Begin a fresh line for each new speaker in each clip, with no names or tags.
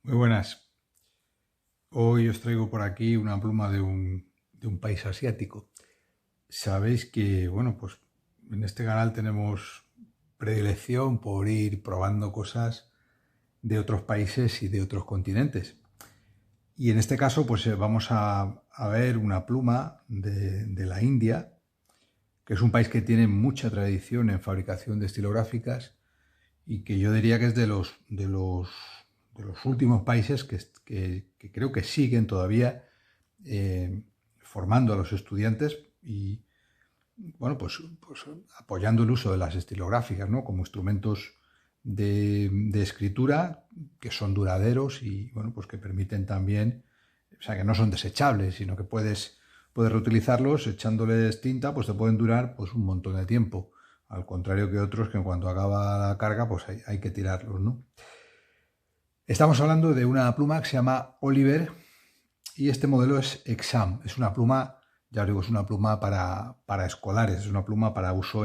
Muy buenas. Hoy os traigo por aquí una pluma de un país asiático. Sabéis que, bueno, pues en este canal tenemos predilección por ir probando cosas de otros países y de otros continentes. Y en este caso, pues vamos a ver una pluma de la India, que es un país que tiene mucha tradición en fabricación de estilográficas y que yo diría que es de los últimos países que creo que siguen todavía eh, formando a los estudiantes y bueno, pues apoyando el uso de las estilográficas, ¿no? Como instrumentos de escritura que son duraderos y bueno, pues que permiten también, o sea, que no son desechables, sino que puedes reutilizarlos echándoles tinta, pues te pueden durar pues un montón de tiempo. Al contrario que otros que en cuanto acaba la carga, pues hay que tirarlos, ¿no? Estamos hablando de una pluma que se llama Oliver y este modelo es Exam. Es una pluma, ya os digo, es una pluma para escolares, es una pluma para uso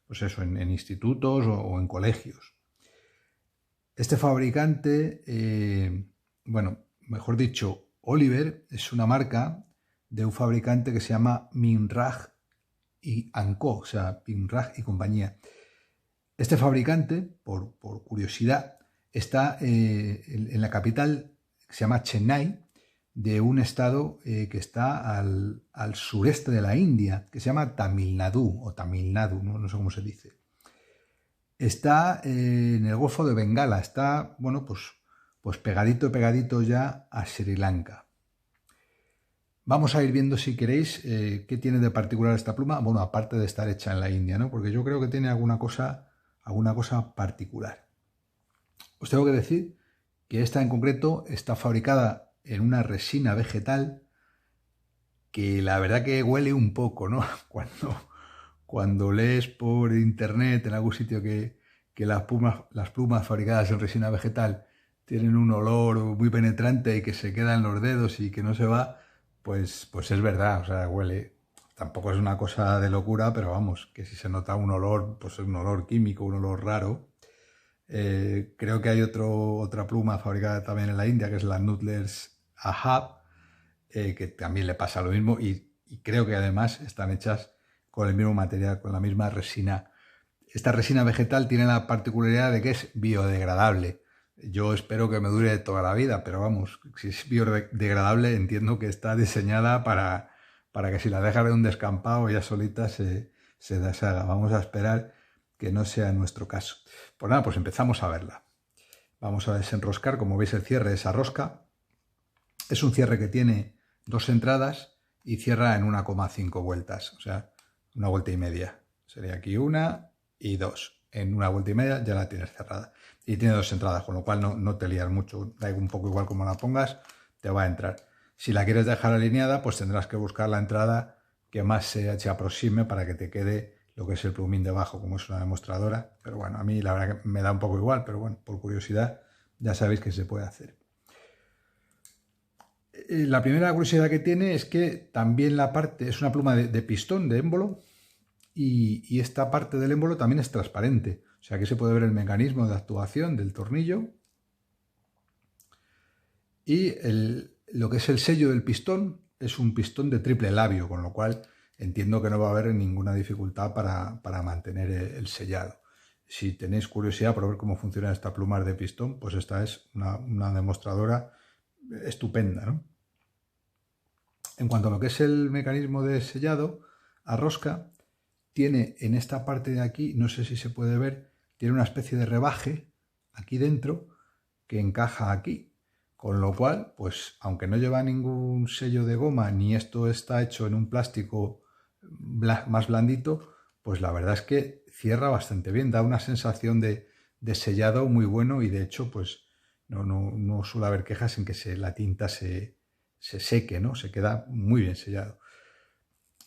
pues eso, en institutos o en colegios. Este fabricante, bueno, mejor dicho, Oliver es una marca de un fabricante que se llama Minraj y Co, o sea, Minraj y compañía. Este fabricante, por curiosidad, está en la capital, que se llama Chennai, de un estado que está al sureste de la India, que se llama Tamil Nadu, o Tamil Nadu, no sé cómo se dice. Está en el Golfo de Bengala, está, bueno, pues pegadito ya a Sri Lanka. Vamos a ir viendo, si queréis, qué tiene de particular esta pluma, bueno, aparte de estar hecha en la India, ¿no? Porque yo creo que tiene alguna cosa particular. Os tengo que decir que esta en concreto está fabricada en una resina vegetal que la verdad que huele un poco, ¿no? Cuando lees por internet en algún sitio que las plumas fabricadas en resina vegetal tienen un olor muy penetrante y que se queda en los dedos y que no se va, pues es verdad, o sea, huele. Tampoco es una cosa de locura, pero vamos, que si se nota un olor, pues es un olor químico, un olor raro. Creo que hay otra pluma fabricada también en la India, que es la Nutlers Ahab, que también le pasa lo mismo y creo que además están hechas con el mismo material, con la misma resina. Esta resina vegetal tiene la particularidad de que es biodegradable. Yo espero que me dure toda la vida, pero vamos, si es biodegradable entiendo que está diseñada para que si la dejas de un descampado ya solita se deshaga. Vamos a esperar que no sea nuestro caso. Pues nada, pues empezamos a verla. Vamos a desenroscar, como veis el cierre de esa rosca. Es un cierre que tiene dos entradas y cierra en 1,5 vueltas, o sea, una vuelta y media. Sería aquí una y dos. En una vuelta y media ya la tienes cerrada. Y tiene dos entradas, con lo cual no te lías mucho. Da un poco igual como la pongas, te va a entrar. Si la quieres dejar alineada, pues tendrás que buscar la entrada que más se aproxime para que te quede lo que es el plumín debajo, como es una demostradora. Pero bueno, a mí la verdad que me da un poco igual, pero bueno, por curiosidad ya sabéis que se puede hacer. La primera curiosidad que tiene es que también la parte es una pluma de pistón, de émbolo, y esta parte del émbolo también es transparente. O sea que se puede ver el mecanismo de actuación del tornillo. Y lo que es el sello del pistón es un pistón de triple labio, con lo cual entiendo que no va a haber ninguna dificultad para mantener el sellado. Si tenéis curiosidad por ver cómo funciona esta pluma de pistón, pues esta es una demostradora estupenda, ¿no? En cuanto a lo que es el mecanismo de sellado a rosca, tiene en esta parte de aquí, no sé si se puede ver, tiene una especie de rebaje aquí dentro que encaja aquí. Con lo cual, pues aunque no lleva ningún sello de goma ni esto está hecho en un plástico más blandito, pues la verdad es que cierra bastante bien, da una sensación de sellado muy bueno y de hecho pues no suele haber quejas en que la tinta se seque, ¿no? Se queda muy bien sellado.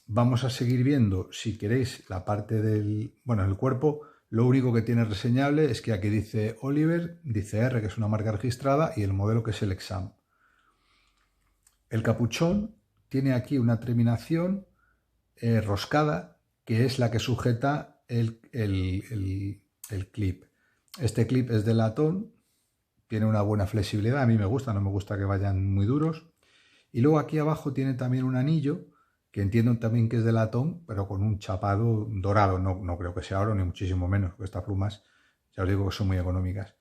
Vamos a seguir viendo, si queréis, la parte del cuerpo. Lo único que tiene reseñable es que aquí dice Oliver, dice R, que es una marca registrada, y el modelo, que es el Exam. El capuchón tiene aquí una terminación roscada, que es la que sujeta el clip. Este clip es de latón tiene una buena flexibilidad, a mí me gusta, no me gusta que vayan muy duros. Y luego aquí abajo tiene también un anillo, que entiendo también que es de latón, pero con un chapado dorado. No creo que sea oro, ni muchísimo menos, porque estas plumas, ya os digo que son muy económicas.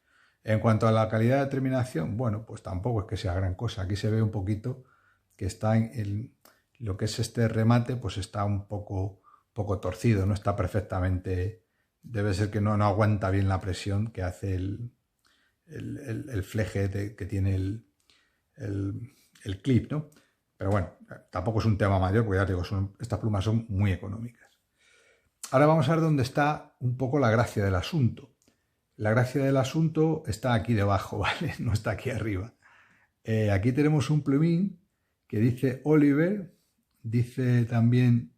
En cuanto a la calidad de terminación, bueno, pues tampoco es que sea gran cosa. Aquí se ve un poquito que está lo que es este remate, pues está un poco torcido, no está perfectamente. Debe ser que no aguanta bien la presión que hace el fleje que tiene el clip, ¿no? Pero bueno, tampoco es un tema mayor, porque ya te digo, estas plumas son muy económicas. Ahora vamos a ver dónde está un poco la gracia del asunto. La gracia del asunto está aquí debajo, ¿vale? No está aquí arriba. Aquí tenemos un plumín que dice Oliver, dice también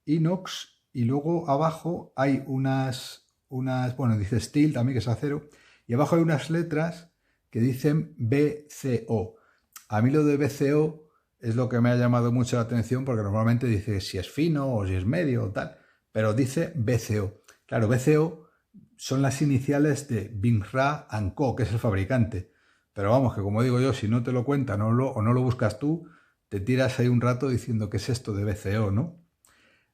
inox, y luego abajo hay bueno, dice steel también, que es acero, y abajo hay unas letras que dicen BCO. A mí lo de BCO es lo que me ha llamado mucho la atención, porque normalmente dice si es fino o si es medio o tal, pero dice BCO. Claro, BCO son las iniciales de Binra & Co, que es el fabricante. Pero vamos, que como digo yo, si no te lo cuentan o no lo buscas tú, te tiras ahí un rato diciendo qué es esto de BCO, ¿no?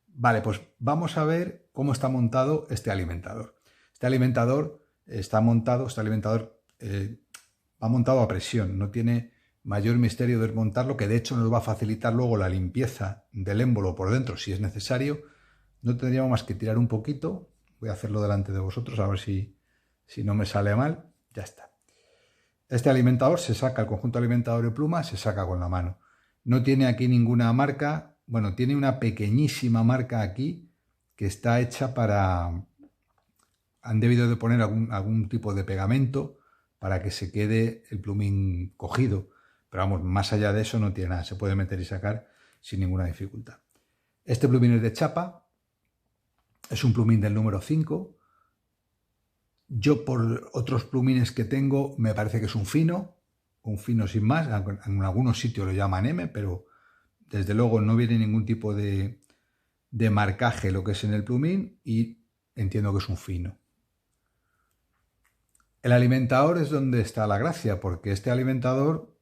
Vale, pues vamos a ver cómo está montado este alimentador. Este alimentador va montado a presión, no tiene mayor misterio desmontarlo, que de hecho nos va a facilitar luego la limpieza del émbolo por dentro si es necesario. No tendríamos más que tirar un poquito. Voy a hacerlo delante de vosotros a ver si no me sale mal. Ya está. Este alimentador se saca, el conjunto alimentador de pluma se saca con la mano. No tiene aquí ninguna marca. Bueno, tiene una pequeñísima marca aquí que está hecha para... Han debido de poner algún tipo de pegamento para que se quede el plumín cogido. Pero vamos, más allá de eso no tiene nada. Se puede meter y sacar sin ninguna dificultad. Este plumín es de chapa. Es un plumín del número 5. Yo por otros plumines que tengo me parece que es un fino sin más. En algunos sitios lo llaman M, pero desde luego no viene ningún tipo de marcaje lo que es en el plumín y entiendo que es un fino. El alimentador es donde está la gracia, porque este alimentador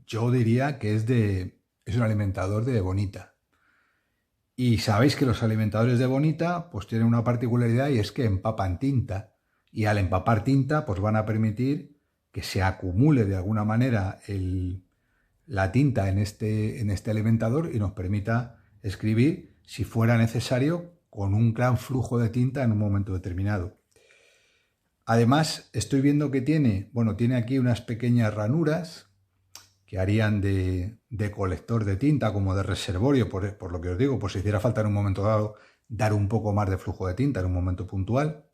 yo diría que es un alimentador de Bonita. Y sabéis que los alimentadores de Bonita pues tienen una particularidad, y es que empapan tinta. Y al empapar tinta pues van a permitir que se acumule de alguna manera la tinta en este alimentador y nos permita escribir, si fuera necesario, con un gran flujo de tinta en un momento determinado. Además, estoy viendo que tiene aquí unas pequeñas ranuras que harían de colector de tinta, como de reservorio, por lo que os digo, por si hiciera falta en un momento dado dar un poco más de flujo de tinta en un momento puntual.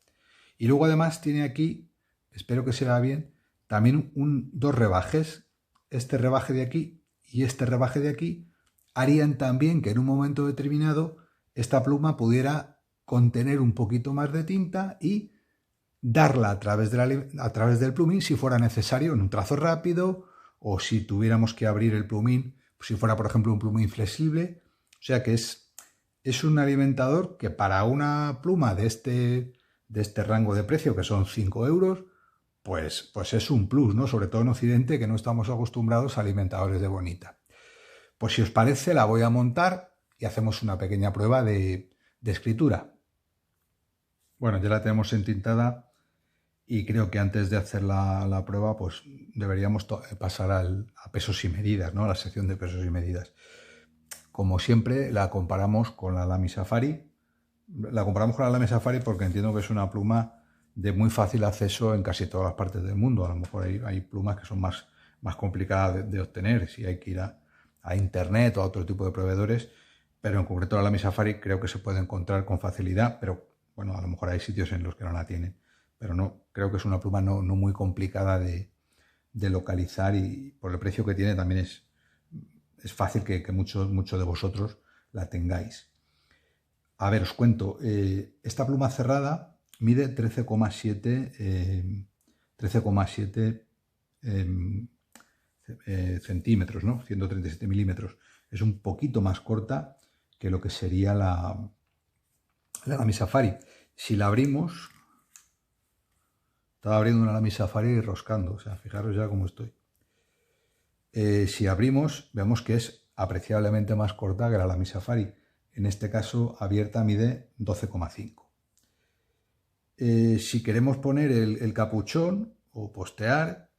Y luego además tiene aquí, espero que se vea bien, también dos rebajes. Este rebaje de aquí y este rebaje de aquí harían también que en un momento determinado esta pluma pudiera contener un poquito más de tinta y darla a través del plumín si fuera necesario en un trazo rápido, o si tuviéramos que abrir el plumín, si fuera por ejemplo un plumín flexible. O sea que es un alimentador que para una pluma de este rango de precio, que son 5 euros, pues es un plus, ¿no? Sobre todo en Occidente, que no estamos acostumbrados a alimentadores de Bonita. Pues si os parece, la voy a montar y hacemos una pequeña prueba de escritura. Bueno, ya la tenemos entintada y creo que antes de hacer la prueba pues deberíamos pasar a pesos y medidas, ¿no? A la sección de pesos y medidas. Como siempre, la comparamos con la Lamy Safari. La comparamos con la Lamy Safari porque entiendo que es una pluma de muy fácil acceso en casi todas las partes del mundo. A lo mejor hay plumas que son más complicadas de obtener, si hay que ir a internet o a otro tipo de proveedores, pero en concreto la Lamy Safari creo que se puede encontrar con facilidad, pero bueno, a lo mejor hay sitios en los que no la tienen. Pero no, creo que es una pluma no muy complicada de localizar, y por el precio que tiene también es fácil que muchos de vosotros la tengáis. A ver, os cuento, esta pluma cerrada mide 13,7 centímetros, ¿no? 137 milímetros. Es un poquito más corta que lo que sería la Lamy Safari. Si la abrimos, Estaba abriendo una Lamy Safari y roscando, o sea, fijaros ya cómo estoy. Si abrimos, vemos que es apreciablemente más corta que la Lamy Safari. En este caso, abierta mide 12,5. Si queremos poner el capuchón o postear,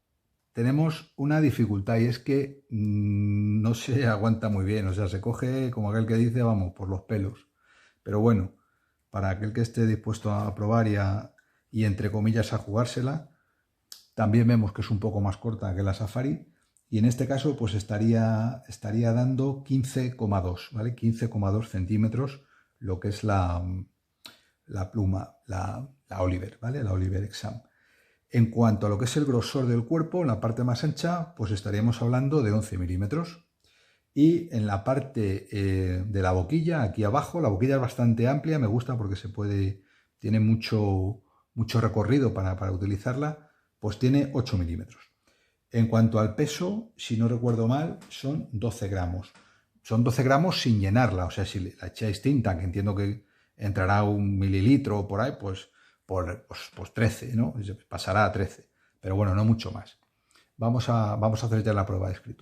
tenemos una dificultad y es que no se aguanta muy bien, o sea, se coge como aquel que dice, vamos, por los pelos. Pero bueno, para aquel que esté dispuesto a probar y entre comillas a jugársela, también vemos que es un poco más corta que la Safari y en este caso pues estaría dando 15,2, ¿vale? 15,2 centímetros, lo que es la pluma, la Oliver, ¿vale? La Oliver Exam. En cuanto a lo que es el grosor del cuerpo, en la parte más ancha, pues estaríamos hablando de 11 milímetros. Y en la parte de la boquilla, aquí abajo, la boquilla es bastante amplia, me gusta porque tiene mucho recorrido para utilizarla, pues tiene 8 milímetros. En cuanto al peso, si no recuerdo mal, son 12 gramos. Son 12 gramos sin llenarla, o sea, si la echáis tinta, que entiendo que entrará 1 mililitro por ahí, pues 13, ¿no? Pasará a 13, pero bueno, no mucho más. Vamos a hacer ya la prueba de escritura.